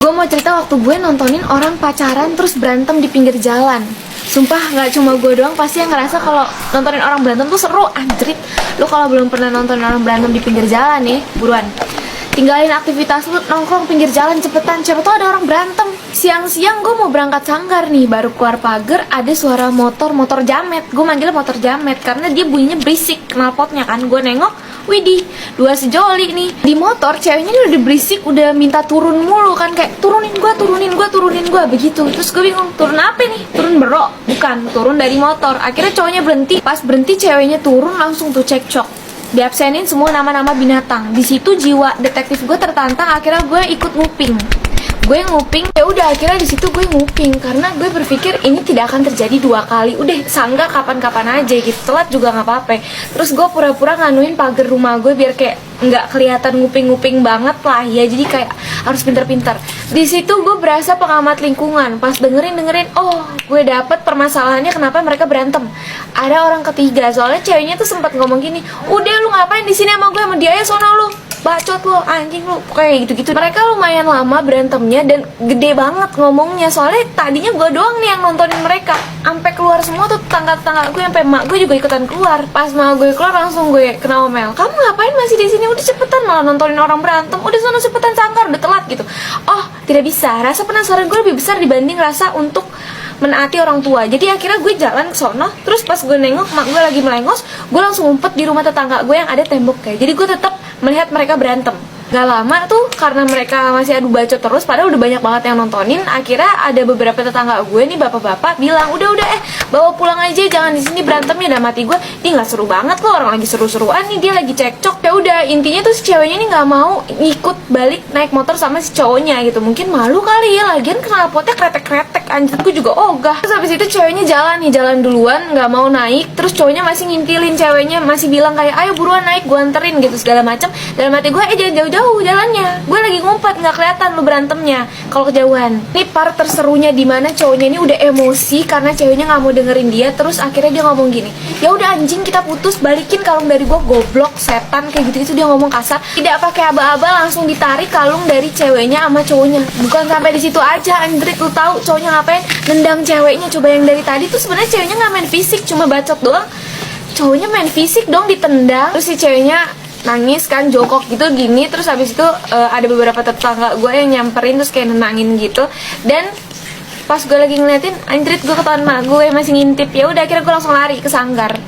Gue mau cerita waktu gue nontonin orang pacaran terus berantem di pinggir jalan. Sumpah gak cuma gue doang pasti yang ngerasa kalau nontonin orang berantem tuh seru, anjrit. Lu kalau belum pernah nonton orang berantem di pinggir jalan nih, buruan tinggalin aktivitas lu, nongkrong pinggir jalan cepetan, siapa tau ada orang berantem. Siang-siang gue mau berangkat sanggar nih, baru keluar pagar ada suara motor jamet. Gue manggilnya motor jamet karena dia bunyinya berisik, knalpotnya kan. Gue nengok, widih, dua sejoli nih. Di motor ceweknya udah berisik, udah minta turun mulu kan, kayak turunin gue begitu. Terus gue bingung, turun apa nih? Turun berok? Bukan, turun dari motor. Akhirnya cowoknya berhenti, pas berhenti ceweknya turun langsung tuh cekcok. Diabsenin semua nama-nama binatang. Di situ jiwa detektif gue tertantang, akhirnya gue ikut nguping. Gue nguping, ya udah akhirnya di situ gue nguping karena gue berpikir ini tidak akan terjadi dua kali. Udah sanggah kapan-kapan aja gitu, telat juga nggak apa-apa. Terus gue pura-pura nganuin pagar rumah gue biar kayak nggak kelihatan nguping-nguping banget lah ya. Jadi kayak harus pinter-pinter. Di situ gue berasa pengamat lingkungan. Pas dengerin, oh gue dapet permasalahannya kenapa mereka berantem. Ada orang ketiga, soalnya ceweknya tuh sempat ngomong gini, udah lu ngapain di sini sama gue, sama dia ya sono lu, bacot lu, anjing lu, kayak gitu-gitu. Mereka lumayan lama berantemnya dan gede banget ngomongnya. Soalnya tadinya gue doang nih yang nontonin mereka, sampai keluar semua tuh tetangga-tetangga gue, sampai mak gue juga ikutan keluar. Pas mak gue keluar langsung gue kena omel, kamu ngapain masih di sini, udah cepetan malah nontonin orang berantem, udah sono cepetan sangkar, udah telat gitu. Oh tidak bisa, rasa penasaran gue lebih besar dibanding rasa untuk menaati orang tua. Jadi akhirnya gue jalan ke sono. Terus pas gue nengok mak gue lagi melengos, gue langsung ngumpet di rumah tetangga gue yang ada tembok kayak. Jadi gue tetap melihat mereka berantem. Gak lama tuh karena mereka masih adu bacot terus, padahal udah banyak banget yang nontonin. Akhirnya ada beberapa tetangga gue nih, bapak-bapak bilang, udah bawa pulang aja, jangan di sini berantemnya. Dan mati gue, ini nggak seru banget loh, orang lagi seru-seruan nih, dia lagi cekcok. Ya udah, intinya tuh si ceweknya nih nggak mau ikut balik naik motor sama si cowoknya gitu. Mungkin malu kali ya, lagian knalpotnya kretek-kretek, anjir gue juga ogah. Terus habis itu ceweknya jalan duluan, nggak mau naik. Terus cowoknya masih ngintilin ceweknya, masih bilang kayak ayo buruan naik, gue anterin gitu segala macam. Dalam hati gue, jangan jauh-jauh jalannya, gue lagi ngumpet, nggak kelihatan lu berantemnya kalau kejauhan. Ini part terserunya dimana cowoknya ini udah emosi karena ceweknya nggak mau dengerin dia. Terus akhirnya dia ngomong gini, ya udah anjing kita putus, balikin kalung dari gue, goblok, setan, kayak gitu. Itu dia ngomong kasar, tidak pakai aba-aba, langsung ditarik kalung dari ceweknya sama cowoknya. Bukan sampai di situ aja, Andrit, lu tahu cowoknya ngapain? Nendang ceweknya. Coba yang dari tadi tuh sebenarnya ceweknya nggak main fisik, cuma bacot doang. Cowoknya main fisik dong, ditendang. Terus si ceweknya nangis kan, jongkok gitu gini. Terus habis itu ada beberapa tetangga gue yang nyamperin terus kayak nenangin gitu. Dan pas gue lagi ngeliatin, anjrit, gue ketahuan mak gue masih ngintip. Ya udah akhirnya gue langsung lari ke sanggar.